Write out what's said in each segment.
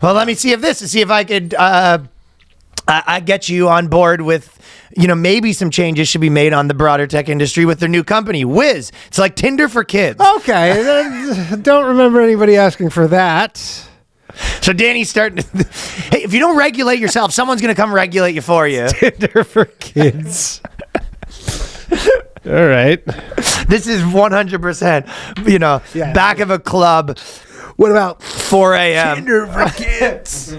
Well, let me see if I could I get you on board with, maybe some changes should be made on the broader tech industry with their new company, Wizz. It's like Tinder for kids. Okay. Don't remember anybody asking for that. So Danny's starting to... Hey, if you don't regulate yourself, someone's going to come regulate you for you. Tinder for kids. All right. This is 100%, back of a club. What about 4 a.m. Tinder for kids?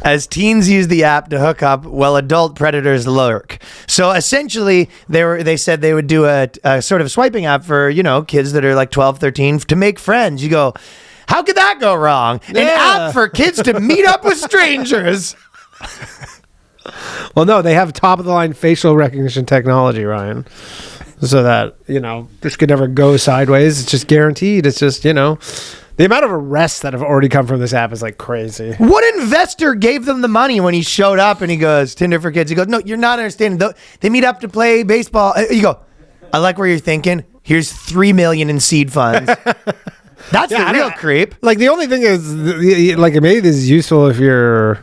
As teens use the app to hook up while adult predators lurk. So essentially, they said they would do a sort of swiping app for, kids that are like 12, 13 to make friends. You go, how could that go wrong? An app for kids to meet up with strangers. Well, no, they have top-of-the-line facial recognition technology, Ryan. So that, this could never go sideways. It's just guaranteed. It's just, the amount of arrests that have already come from this app is like crazy. What investor gave them the money when he showed up and he goes, Tinder for kids? He goes, no, you're not understanding. They meet up to play baseball. You go, I like where you're thinking. Here's $3 million in seed funds. That's the real creep. Like, the only thing is, like, maybe this is useful if you're,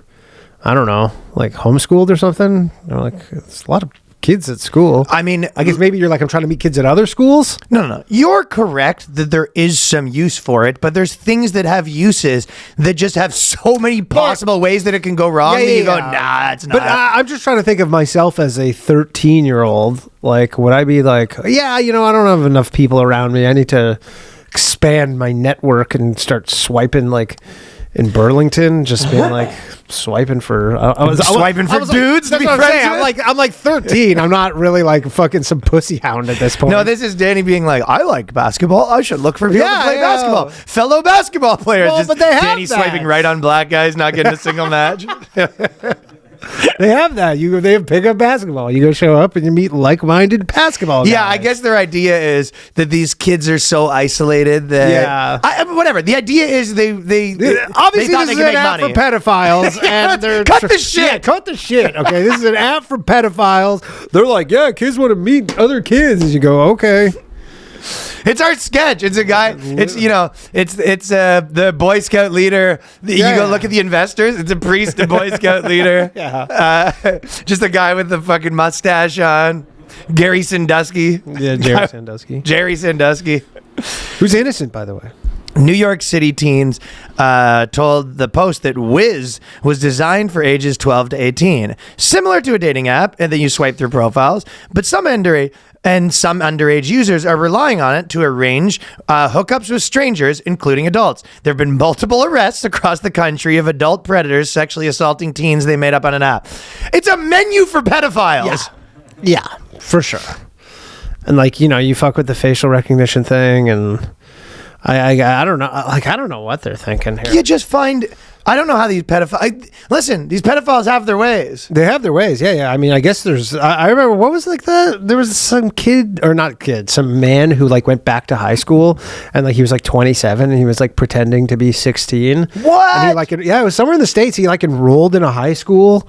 I don't know, like homeschooled or something. Like, it's a lot of kids at school. I mean, I guess maybe you're like, I'm trying to meet kids at other schools. No. You're correct that there is some use for it, but there's things that have uses that just have so many possible ways that it can go wrong. That you go, nah, it's not. But I'm just trying to think of myself as a 13-year-old. Like, would I be like, I don't have enough people around me. I need to expand my network and start swiping like in Burlington, just being like swiping for dudes to be friends with? I'm like 13. I'm not really like fucking some pussy hound at this point. No, this is Danny being like, I like basketball. I should look for people to play basketball. Fellow basketball players. Well, but they have Danny swiping right on black guys, not getting a single match. They have that. They have pickup basketball. You go show up and you meet like-minded basketball guys. Yeah, I guess their idea is that these kids are so isolated that whatever. The idea is they obviously thought this is they could an make app money for pedophiles, and they're cut the shit. Yeah, cut the shit. Okay, this is an app for pedophiles. They're like, kids want to meet other kids, and you go, okay. It's our sketch. It's a guy. It's the Boy Scout leader. You go look at the investors. It's a priest, a Boy Scout leader. Just a guy with the fucking mustache on. Gary Sandusky. Yeah, Jerry Sandusky. Jerry Sandusky. Who's innocent, by the way. New York City teens told the Post that Wizz was designed for ages 12 to 18, similar to a dating app, and then you swipe through profiles. But some underage users are relying on it to arrange hookups with strangers, including adults. There have been multiple arrests across the country of adult predators sexually assaulting teens they made up on an app. It's a menu for pedophiles. Yeah, for sure. And like, you fuck with the facial recognition thing, and I don't know. Like, I don't know what they're thinking here. You just find... I don't know how these pedophiles... Listen, these pedophiles have their ways. They have their ways, yeah. I mean, I guess there's... I remember, what was like there was some some man who like went back to high school, and like he was like 27, and he was like pretending to be 16. What? And he it was somewhere in the States. He like enrolled in a high school,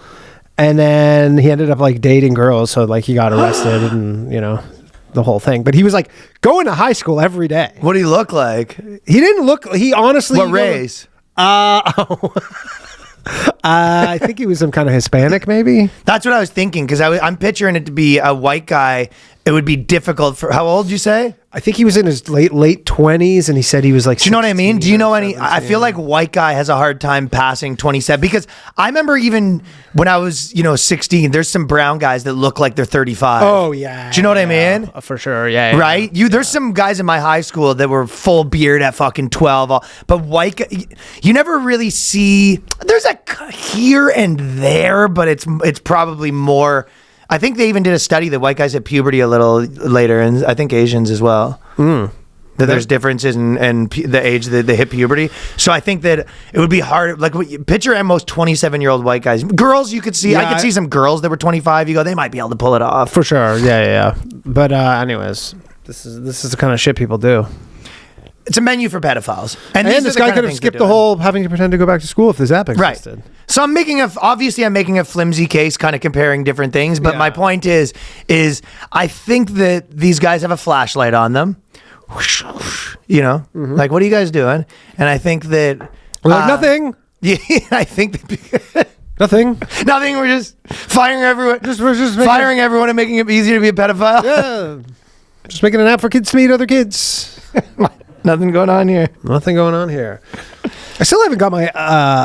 and then he ended up like dating girls, so like he got arrested and, the whole thing. But he was like going to high school every day. What did he look like? He honestly... What race? I think he was some kind of Hispanic, maybe. That's what I was thinking, because I'm picturing it to be a white guy. It would be difficult for... How old did you say? I think he was in his late 20s, and he said he was like... Do you know what I mean? Do you know any... 17. I feel like white guy has a hard time passing 27, because I remember even when I was, 16, there's some brown guys that look like they're 35. Oh, yeah. Do you know what I mean? For sure, yeah. Right? There's some guys in my high school that were full beard at fucking 12, but white you never really see... There's a here and there, but it's probably more... I think they even did a study that white guys hit puberty a little later, and I think Asians as well. That there's differences in the age that they hit puberty. So I think that it would be hard. Like, picture at most 27-year-old white guys. Girls, you could see. Yeah, I could see some girls that were 25. You go, they might be able to pull it off. For sure. Yeah. But anyways, this is the kind of shit people do. It's a menu for pedophiles. And this guy could have skipped the whole having to pretend to go back to school if this app existed. Right. So I'm making a flimsy case, kind of comparing different things. But my point is I think that these guys have a flashlight on them. Like, what are you guys doing? And I think that... We're like, nothing. Yeah, I think Nothing. nothing. We're just firing everyone. We're just making, Firing everyone and making it easier to be a pedophile. Yeah. Just making an app for kids to meet other kids. Nothing going on here. Nothing going on here. I still haven't got my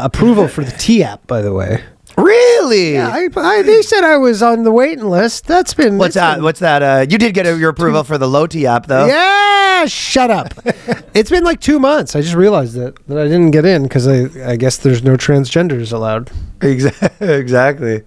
approval for the T app, by the way. Really? Yeah, they said I was on the waiting list. That's been... What's that? You did get your approval for the low T app, though. Yeah, shut up. It's been like 2 months. I just realized that I didn't get in because I guess there's no transgenders allowed. Exactly.